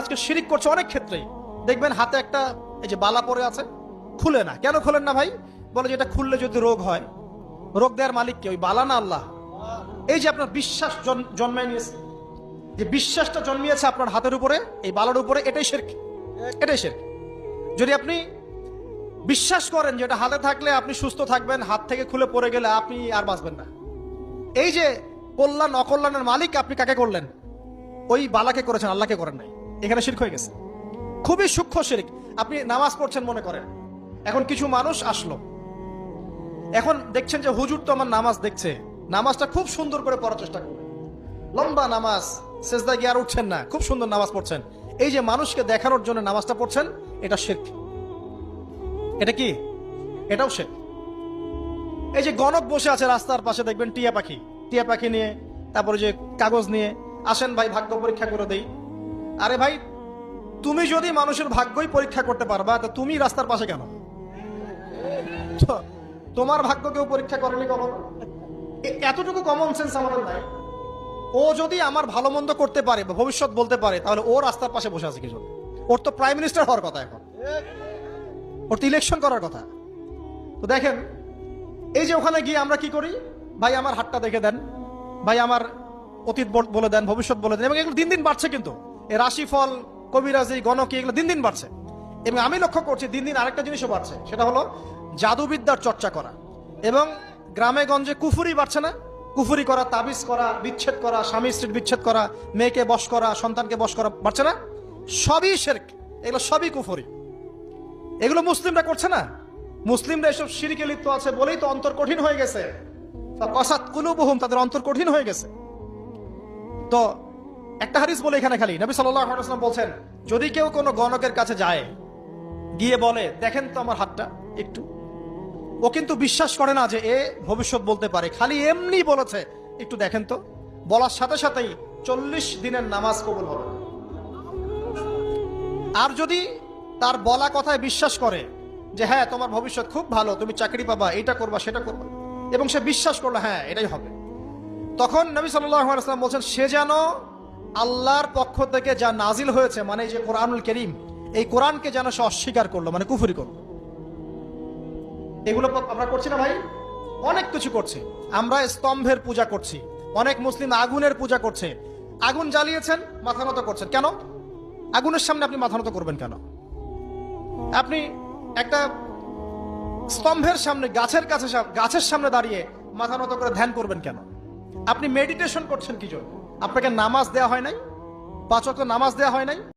আজকে শিরিক করছে অনেক ক্ষেত্রেই। দেখবেন হাতে একটা এই যে বালা পরে আছে, খুলে না। কেন খোলেন না ভাই? বলে যে এটা খুললে যদি রোগ হয়। রোগ দেওয়ার মালিক কে? ওই বালা না আল্লাহ? এই যে আপনার বিশ্বাস জন্মায় নিয়েছে, যে বিশ্বাসটা জন্মিয়েছে আপনার হাতের উপরে, এই বালার উপরে, এটাই শিরক, এটাই শিরক। যদি আপনি বিশ্বাস করেন যে এটা হাতে থাকলে আপনি সুস্থ থাকবেন, হাত থেকে খুলে পড়ে গেলে আপনি আর বাঁচবেন না, এই যে কল্যাণ অকল্যাণের মালিক আপনি কাকে করলেন? ওই বালাকে করেছেন, আল্লাহকে করেন নাই। এখানে শিরক হয়ে গেছে, খুবই সূক্ষ্ম শিরক। আপনি নামাজ পড়ছেন মনে করেন, এখন কিছু মানুষ আসলো, এখন দেখছেন যে হুজুর তো আমার নামাজ দেখছে, নামাজটা খুব সুন্দর করে পড়ার চেষ্টা করবেন, লম্বা নামাজ, সেজদায় গিয়ে আর উঠছেন না, খুব সুন্দর নামাজ পড়ছেন। এই যে মানুষকে দেখানোর জন্য নামাজটা পড়ছেন, এটা শিরক। এটা কি? এটাও শিরক। এই যে গণক বসে আছে রাস্তার পাশে, দেখবেন টিয়া পাখি নিয়ে, তারপরে যে কাগজ নিয়ে, আসেন ভাই ভাগ্য পরীক্ষা করে দেই। আরে ভাই, তুমি যদি মানুষের ভাগ্যই পরীক্ষা করতে পারবা, তো তুমি রাস্তার পাশে কেন? তোমার ভাগ্য কেউ পরীক্ষা করেনি কখনো? এতটুকু কমন সেন্স আমাদের নাই। ও যদি আমার ভালো মন্দ করতে পারে বা ভবিষ্যৎ বলতে পারে, তাহলে ও রাস্তার পাশে বসে আছে কি জন্য? ওর তো প্রাইম মিনিস্টার হওয়ার কথা, এখন ওর তো ইলেকশন করার কথা। তো দেখেন, এই যে ওখানে গিয়ে আমরা কি করি, ভাই আমার হাতটা দেখে দেন, ভাই আমার অতীত বলে দেন, ভবিষ্যৎ বলে দেন। এবং এগুলো দিন দিন বাড়ছে, কিন্তু এই রাশিফল, কবিরাজি, গণকি, এগুলো দিন দিন বাড়ছে। এবং আমি লক্ষ্য করছি দিন দিন আরেকটা জিনিসও বাড়ছে, সেটা হলো জাদুবিদ্যার চর্চা করা। এবং গ্রামে গঞ্জে কুফুরি বাড়ছে না? কুফুরি করা, তাবিজ করা, বিচ্ছেদ করা, স্বামী স্ত্রীর বিচ্ছেদ করা, মেয়েকে বশ করা, সন্তানকে বশ করা, বাড়ছে না? সবই শিরক, এগুলো সবই কুফুরি। এগুলো মুসলিমরা করছে না? মুসলিমরা এসব শিরকে লিপ্ত আছে বলেই তো অন্তর কঠিন হয়ে গেছে। ফাকাসাত কুলুবুহুম, তাদের অন্তর কঠিন হয়ে গেছে। তো একটা হাদিস বলে এখানে, খালি নবী সাল্লাল্লাহু আলাইহি ওয়াসাল্লাম বলছেন, যদি কেউ কোনো গণকের কাছে যায়, গিয়ে বলে দেখেন তো আমার হাতটা একটু, ও কিন্তু বিশ্বাস করে না যে এ ভবিষ্যৎ বলতে পারে, খালি এমনি বলেছে একটু দেখেন তো, বলার সাথে সাথেই 40 দিনের নামাজ কবুল হবে। আর যদি তার বলা কথায় বিশ্বাস করে যে হ্যাঁ তোমার ভবিষ্যৎ খুব ভালো, তুমি চাকরি পাবা, এটা করবা সেটা করবা, এবং সে বিশ্বাস করলো হ্যাঁ এটাই হবে, তখন নবী সাল্লাল্লাহু আলাইহি ওয়াসাল্লাম বলছেন সে যেন আল্লাহর পক্ষ থেকে যা নাজিল হয়েছে, মানে যে কোরআনুল কারীম, এই কোরআনকে যেন সে অস্বীকার করলো, মানে কুফরি করলো। এগুলো আমরা করছি না ভাই? অনেক কিছু করছি আমরা। স্তম্ভের পূজা করছি, অনেক মুসলিম আগুনের পূজা করছে। আগুন জ্বালিয়েছেন, মাথা নত করছেন কেন? আগুনের সামনে আপনি মাথা নত করবেন কেন? আপনি একটা স্তম্ভের সামনে, গাছের সামনে দাঁড়িয়ে মাথা নত করে ধ্যান করবেন কেন? আপনি মেডিটেশন করছেন কি জন্য? আপনাকে নামাজ দেয়া হয় নাই? 5 ওয়াক্ত নামাজ দেয়া হয় নাই?